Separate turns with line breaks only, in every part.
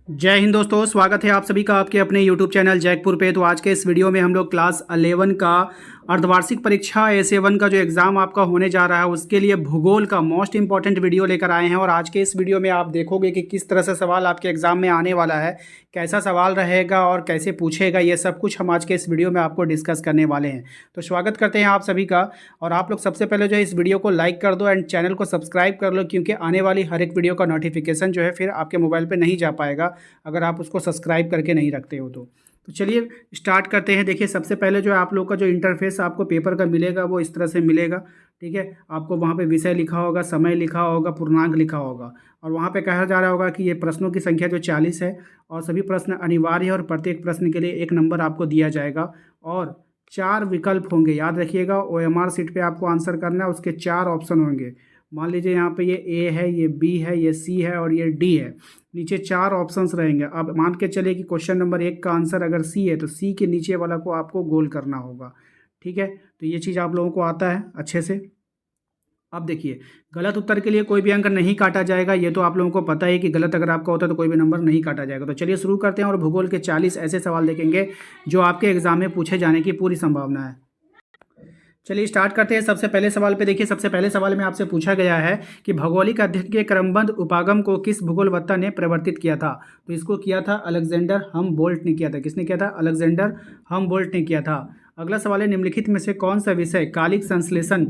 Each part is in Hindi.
जय हिंद दोस्तों, स्वागत है आप सभी का आपके अपने YouTube चैनल जैकपुर पे। तो आज के इस वीडियो में हम लोग क्लास 11 का अर्धवार्षिक परीक्षा A7 का जो एग्ज़ाम आपका होने जा रहा है उसके लिए भूगोल का मोस्ट इंपॉर्टेंट वीडियो लेकर आए हैं। और आज के इस वीडियो में आप देखोगे कि किस तरह से सवाल आपके एग्ज़ाम में आने वाला है, कैसा सवाल रहेगा और कैसे पूछेगा, ये सब कुछ हम आज के इस वीडियो में आपको डिस्कस करने वाले हैं। तो स्वागत करते हैं आप सभी का। और आप लोग सबसे पहले जो है इस वीडियो को लाइक कर दो एंड चैनल को सब्सक्राइब कर लो, क्योंकि आने वाली हर एक वीडियो का नोटिफिकेशन जो है फिर आपके मोबाइल पर नहीं जा पाएगा अगर आप उसको सब्सक्राइब करके नहीं रखते हो। तो चलिए स्टार्ट करते हैं। देखिए, सबसे पहले जो है आप लोग का जो इंटरफेस आपको पेपर का मिलेगा वो इस तरह से मिलेगा। ठीक है, आपको वहाँ पे विषय लिखा होगा, समय लिखा होगा, पूर्णांक लिखा होगा और वहाँ पे कहा जा रहा होगा कि ये प्रश्नों की संख्या जो 40 है और सभी प्रश्न अनिवार्य है और प्रत्येक प्रश्न के लिए 1 नंबर आपको दिया जाएगा और 4 विकल्प होंगे। याद रखिएगा, OMR सीट पे आपको आंसर करना है, उसके 4 ऑप्शन होंगे। मान लीजिए यहाँ पे ये ए है, ये बी है, ये सी है और ये डी है। नीचे 4 ऑप्शंस रहेंगे। अब मान के चलिए कि क्वेश्चन नंबर 1 का आंसर अगर सी है तो सी के नीचे वाला को आपको गोल करना होगा। ठीक है, तो ये चीज़ आप लोगों को आता है अच्छे से। अब देखिए, गलत उत्तर के लिए कोई भी अंक नहीं काटा जाएगा। ये तो आप लोगों को पता है कि गलत अगर आपका होता है तो कोई भी नंबर नहीं काटा जाएगा। तो चलिए शुरू करते हैं और भूगोल के 40 ऐसे सवाल देखेंगे जो आपके एग्जाम में पूछे जाने की पूरी संभावना है। चलिए स्टार्ट करते हैं। सबसे पहले सवाल पे देखिए, सबसे पहले सवाल में आपसे पूछा गया है कि भौगोलिक अध्ययन के क्रमबद्ध उपागम को किस भूगोलवेत्ता ने प्रवर्तित किया था। तो इसको किया था अलेक्जेंडर हमबोल्ट ने किया था। किसने किया था? अलेक्जेंडर हमबोल्ट ने किया था। अगला सवाल है, निम्नलिखित में से कौन सा विषय कालिक संश्लेषण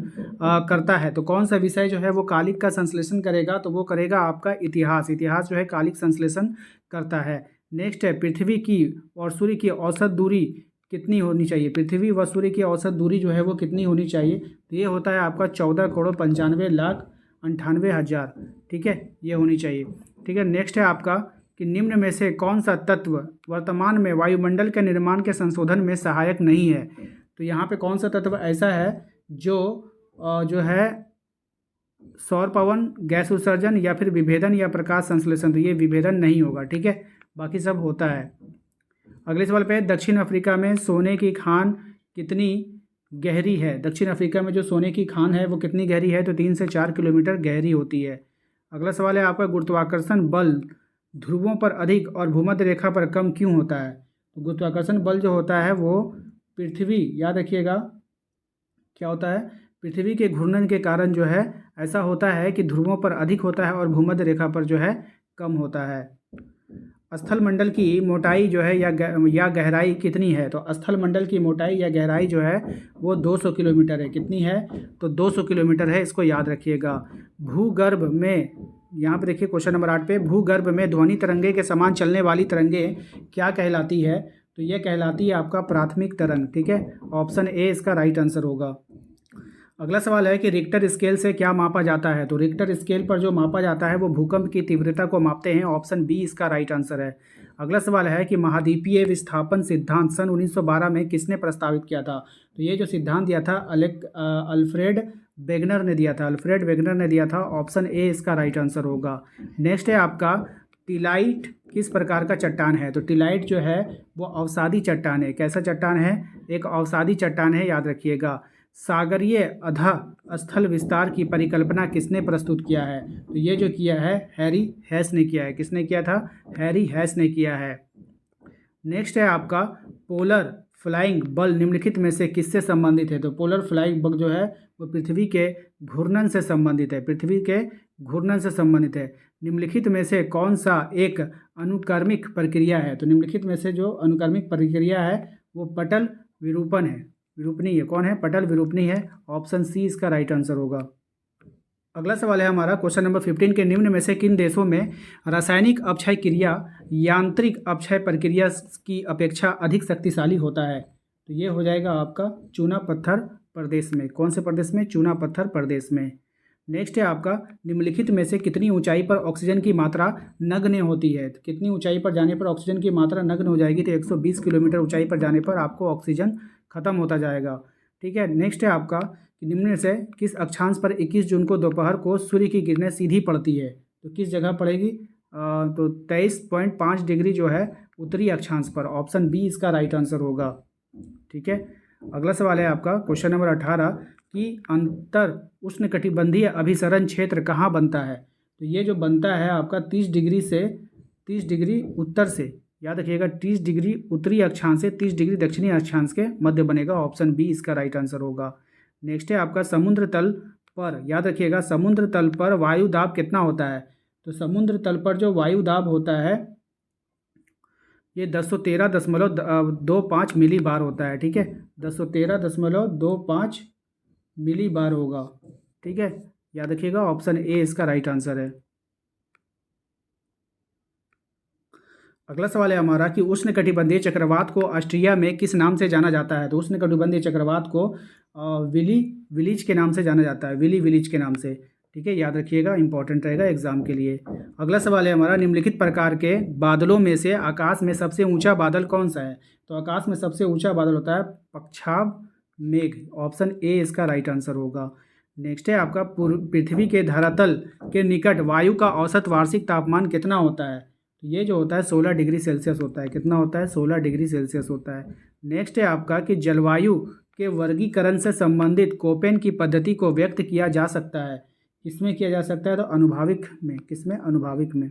करता है। तो कौन सा विषय जो है वो कालिक का संश्लेषण करेगा? तो वो करेगा आपका इतिहास। इतिहास जो है कालिक संश्लेषण करता है। नेक्स्ट है, पृथ्वी की और सूर्य की औसत दूरी कितनी होनी चाहिए। पृथ्वी व सूर्य की औसत दूरी जो है वो कितनी होनी चाहिए? तो ये होता है आपका 14,95,98,000। ठीक है, ये होनी चाहिए। ठीक है, नेक्स्ट है आपका कि निम्न में से कौन सा तत्व वर्तमान में वायुमंडल के निर्माण के संशोधन में सहायक नहीं है। तो यहाँ पे कौन सा तत्व ऐसा है जो है सौर पवन, गैस उत्सर्जन या फिर विभेदन या प्रकाश संश्लेषण। तो ये विभेदन नहीं होगा। ठीक है, बाकी सब होता है। अगले सवाल पे, दक्षिण अफ्रीका में सोने की खान कितनी गहरी है। दक्षिण अफ्रीका में जो सोने की खान है वो कितनी गहरी है? तो 3 से 4 किलोमीटर गहरी होती है। अगला सवाल है आपका, गुरुत्वाकर्षण बल ध्रुवों पर अधिक और भूमध्य रेखा पर कम क्यों होता है। तो गुरुत्वाकर्षण बल जो होता है वो पृथ्वी, याद रखिएगा क्या होता है, पृथ्वी के घूर्णन के कारण जो है ऐसा होता है कि ध्रुवों पर अधिक होता है और भूमध्य रेखा पर जो है कम होता है। स्थल मंडल की मोटाई जो है या गहराई कितनी है। तो स्थल मंडल की मोटाई या गहराई जो है वो 200 किलोमीटर है। कितनी है? तो 200 किलोमीटर है, इसको याद रखिएगा। भूगर्भ में, यहाँ पे देखिए क्वेश्चन नंबर 8 पे, भूगर्भ में ध्वनि तरंगे के समान चलने वाली तरंगे क्या कहलाती है। तो ये कहलाती है आपका प्राथमिक तरंग। ठीक है, ऑप्शन ए इसका राइट आंसर होगा। अगला सवाल है कि रिक्टर स्केल से क्या मापा जाता है। तो रिक्टर स्केल पर जो मापा जाता है वो भूकंप की तीव्रता को मापते हैं। ऑप्शन बी इसका राइट आंसर है। अगला सवाल है कि महाद्वीपीय विस्थापन सिद्धांत सन 1912 में किसने प्रस्तावित किया था। तो ये जो सिद्धांत दिया था अल्फ्रेड वेगनर ने दिया था। अल्फ्रेड वेगनर ने दिया था। ऑप्शन ए इसका राइट आंसर होगा। नेक्स्ट है आपका, टिलाइट किस प्रकार का चट्टान है। तो टिलाइट जो है वो अवसादी चट्टान है। कैसा चट्टान है? एक अवसादी चट्टान है, याद रखिएगा। सागरीय अधः स्थल विस्तार की परिकल्पना किसने प्रस्तुत किया है। तो ये जो किया है हैरी हैस ने किया है। किसने किया था? हैरी हैस ने किया है। नेक्स्ट है आपका, पोलर फ्लाइंग बल निम्नलिखित में से किससे संबंधित है। तो पोलर फ्लाइंग बल जो है वो पृथ्वी के घूर्णन से संबंधित है। पृथ्वी के घूर्णन से संबंधित है। निम्नलिखित में से कौन सा एक अनुक्रमिक प्रक्रिया है। तो निम्नलिखित में से जो अनुक्रमिक प्रक्रिया है वो पटल विरूपण है, विरूपणी है। कौन है? पटल विरूपणी है। ऑप्शन सी इसका राइट आंसर होगा। अगला सवाल है हमारा क्वेश्चन नंबर 15 के निम्न में से किन देशों में रासायनिक अपक्षय क्रिया यांत्रिक अपक्षय प्रक्रिया की अपेक्षा अधिक शक्तिशाली होता है। तो ये हो जाएगा आपका चूना पत्थर प्रदेश में। कौन से प्रदेश में? चूना पत्थर प्रदेश में। नेक्स्ट है आपका, निम्नलिखित में से कितनी ऊंचाई पर ऑक्सीजन की मात्रा नगण्य होती है। तो कितनी ऊंचाई पर जाने पर ऑक्सीजन की मात्रा नगण्य हो जाएगी। तो 120 किलोमीटर ऊंचाई पर जाने पर आपको ऑक्सीजन खत्म होता जाएगा। ठीक है, नेक्स्ट है आपका कि निम्न में से किस अक्षांश पर 21 जून को दोपहर को सूर्य की किरणें सीधी पड़ती है। तो किस जगह पड़ेगी? तो 23.5 डिग्री जो है उत्तरी अक्षांश पर। ऑप्शन बी इसका राइट आंसर होगा। ठीक है, अगला सवाल है आपका क्वेश्चन नंबर 18 कि अंतर उष्णकटिबंधीय अभिसरण क्षेत्र कहाँ बनता है। तो ये जो बनता है आपका 30 डिग्री से 30 डिग्री उत्तर से, याद रखिएगा 30 डिग्री उत्तरी अक्षांश से 30 डिग्री दक्षिणी अक्षांश के मध्य बनेगा। ऑप्शन बी इसका राइट आंसर होगा। नेक्स्ट है आपका समुद्र तल पर, याद रखिएगा समुद्र तल पर वायु दाब कितना होता है। तो समुद्र तल पर जो वायु दाब होता है ये 1013.25 मिली बार होता है। ठीक है, 1013.25 मिली बार होगा। ठीक है, याद रखिएगा ऑप्शन ए इसका राइट आंसर है। अगला सवाल है हमारा कि उष्णकटिबंधीय चक्रवात को ऑस्ट्रिया में किस नाम से जाना जाता है। तो उष्णकटिबंधीय चक्रवात को विली विलीज के नाम से जाना जाता है, विली विलीज के नाम से। ठीक है, याद रखिएगा, इंपॉर्टेंट रहेगा एग्जाम के लिए। अगला सवाल है हमारा निम्नलिखित प्रकार के बादलों में से आकाश में सबसे ऊंचा बादल कौन सा है। तो आकाश में सबसे ऊंचा बादल होता है पक्षाभ मेघ। ऑप्शन ए इसका राइट आंसर होगा। नेक्स्ट है आपका पृथ्वी के धरातल के निकट वायु का औसत वार्षिक तापमान कितना होता है। तो ये जो होता है 16 डिग्री सेल्सियस होता है। कितना होता है? 16 डिग्री सेल्सियस होता है। नेक्स्ट है आपका कि जलवायु के वर्गीकरण से संबंधित कोपेन की पद्धति को व्यक्त किया जा सकता है। किसमें किया जा सकता है? तो अनुभाविक में। किसमें? अनुभाविक में।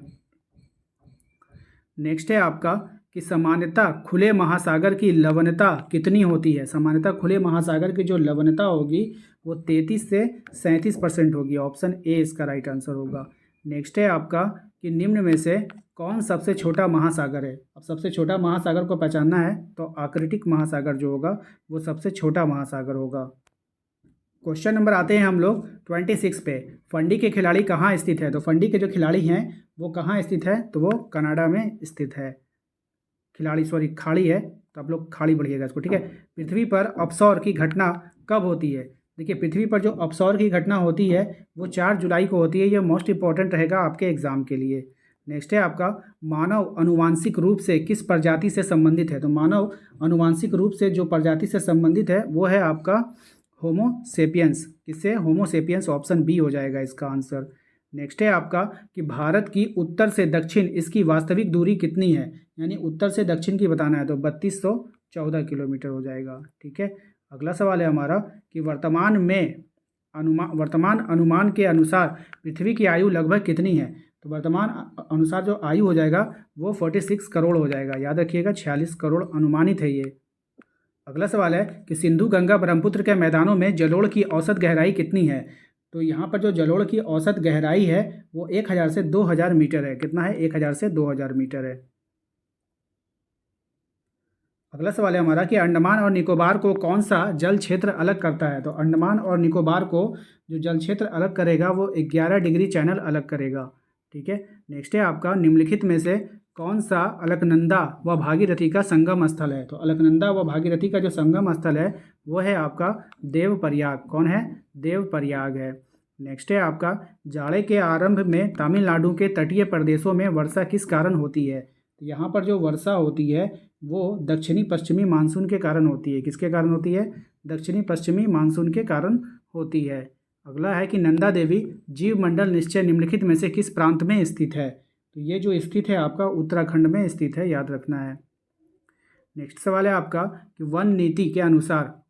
नेक्स्ट है आपका कि सामान्यतः खुले महासागर की लवणता कितनी होती है। सामान्यतः खुले महासागर की जो लवणता होगी वो 33 से 37% होगी। ऑप्शन ए इसका राइट आंसर होगा। नेक्स्ट है आपका कि निम्न में से कौन सबसे छोटा महासागर है। अब सबसे छोटा महासागर को पहचानना है तो आर्कटिक महासागर जो होगा वो सबसे छोटा महासागर होगा। क्वेश्चन नंबर आते हैं हम लोग 26 पे। फंडी के खिलाड़ी कहाँ स्थित है। तो फंडी के जो खिलाड़ी हैं वो कहाँ स्थित है। तो वो कनाडा में स्थित है। खाड़ी है तो आप लोग खाड़ी पढ़िएगा इसको। ठीक है, पृथ्वी पर अपसौर की घटना कब होती है। देखिए पृथ्वी पर जो अपसौर की घटना होती है वो 4 जुलाई को होती है। ये मोस्ट इंपॉर्टेंट रहेगा आपके एग्जाम के लिए। नेक्स्ट है आपका मानव अनुवांशिक रूप से किस प्रजाति से संबंधित है। तो मानव अनुवांशिक रूप से जो प्रजाति से संबंधित है वो है आपका होमो सेपियंस। किससे? होमो सेपियंस। ऑप्शन बी हो जाएगा इसका आंसर। नेक्स्ट है आपका कि भारत की उत्तर से दक्षिण इसकी वास्तविक दूरी कितनी है। यानी उत्तर से दक्षिण की बताना है तो 3214 किलोमीटर हो जाएगा। ठीक है, अगला सवाल है हमारा कि वर्तमान अनुमान के अनुसार पृथ्वी की आयु लगभग कितनी है। तो वर्तमान अनुसार जो आयु हो जाएगा वो 46 करोड़ हो जाएगा। याद रखिएगा 46 करोड़ अनुमानित है ये। अगला सवाल है कि सिंधु गंगा ब्रह्मपुत्र के मैदानों में जलोढ़ की औसत गहराई कितनी है। तो यहाँ पर जो जलोढ़ की औसत गहराई है वो 1000 से 2000 मीटर है। कितना है? 1000 से 2000 मीटर है। अगला सवाल है हमारा कि अंडमान और निकोबार को कौन सा जल क्षेत्र अलग करता है। तो अंडमान और निकोबार को जो जल क्षेत्र अलग करेगा वो 11 डिग्री चैनल अलग करेगा। ठीक है, नेक्स्ट है आपका निम्नलिखित में से कौन सा अलकनंदा व भागीरथी का संगम स्थल है। तो अलकनंदा व भागीरथी का जो संगम स्थल है वो है आपका देवप्रयाग। कौन है? देवप्रयाग है। नेक्स्ट है आपका जाड़े के आरंभ में तमिलनाडु के तटीय प्रदेशों में वर्षा किस कारण होती है। तो यहाँ पर जो वर्षा होती है वो दक्षिणी पश्चिमी मानसून के कारण होती है। किसके कारण होती है? दक्षिणी पश्चिमी मानसून के कारण होती है। अगला है कि नंदा देवी जीवमंडल निश्चय निम्नलिखित में से किस प्रांत में स्थित है। तो ये जो स्थित है आपका उत्तराखंड में स्थित है, याद रखना है। नेक्स्ट सवाल है आपका कि वन नीति के अनुसार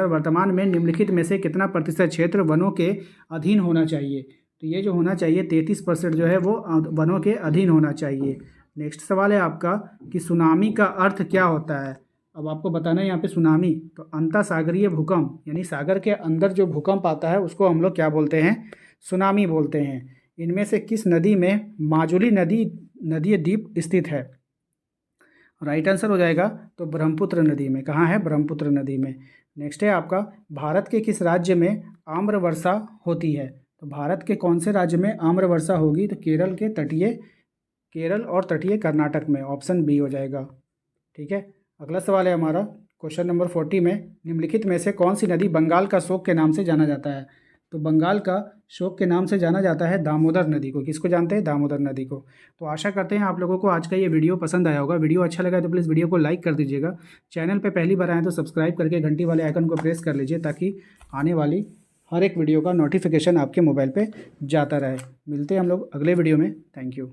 वर्तमान में निम्नलिखित में से कितना प्रतिशत क्षेत्र वनों के अधीन होना चाहिए। तो ये जो होना चाहिए 33% जो है वो वनों के अधीन होना चाहिए। नेक्स्ट सवाल है आपका कि सुनामी का अर्थ क्या होता है। अब आपको बताना है यहाँ पे सुनामी तो अंतःसागरीय भूकंप, यानी सागर के अंदर जो भूकंप आता है उसको हम लोग क्या बोलते हैं? सुनामी बोलते हैं। इनमें से किस नदी में माजुली नदी द्वीप स्थित है। राइट आंसर हो जाएगा तो ब्रह्मपुत्र नदी में। कहाँ है? ब्रह्मपुत्र नदी में। नेक्स्ट है आपका भारत के किस राज्य में आम्र वर्षा होती है। तो भारत के कौन से राज्य में आम्र वर्षा होगी। तो केरल और तटीय कर्नाटक में। ऑप्शन बी हो जाएगा। ठीक है, अगला सवाल है हमारा क्वेश्चन नंबर 40 में निम्नलिखित में से कौन सी नदी बंगाल का शोक के नाम से जाना जाता है। तो बंगाल का शोक के नाम से जाना जाता है दामोदर नदी को। किसको जानते हैं? दामोदर नदी को। तो आशा करते हैं आप लोगों को आज का ये वीडियो पसंद आया होगा। वीडियो अच्छा लगा तो प्लीज़ वीडियो को लाइक कर दीजिएगा। चैनल पे पहली बार आए तो सब्सक्राइब करके घंटी वाले आइकन को प्रेस कर लीजिए ताकि आने वाली हर एक वीडियो का नोटिफिकेशन आपके मोबाइल पर जाता रहे। मिलते हैं हम लोग अगले वीडियो में। Thank you.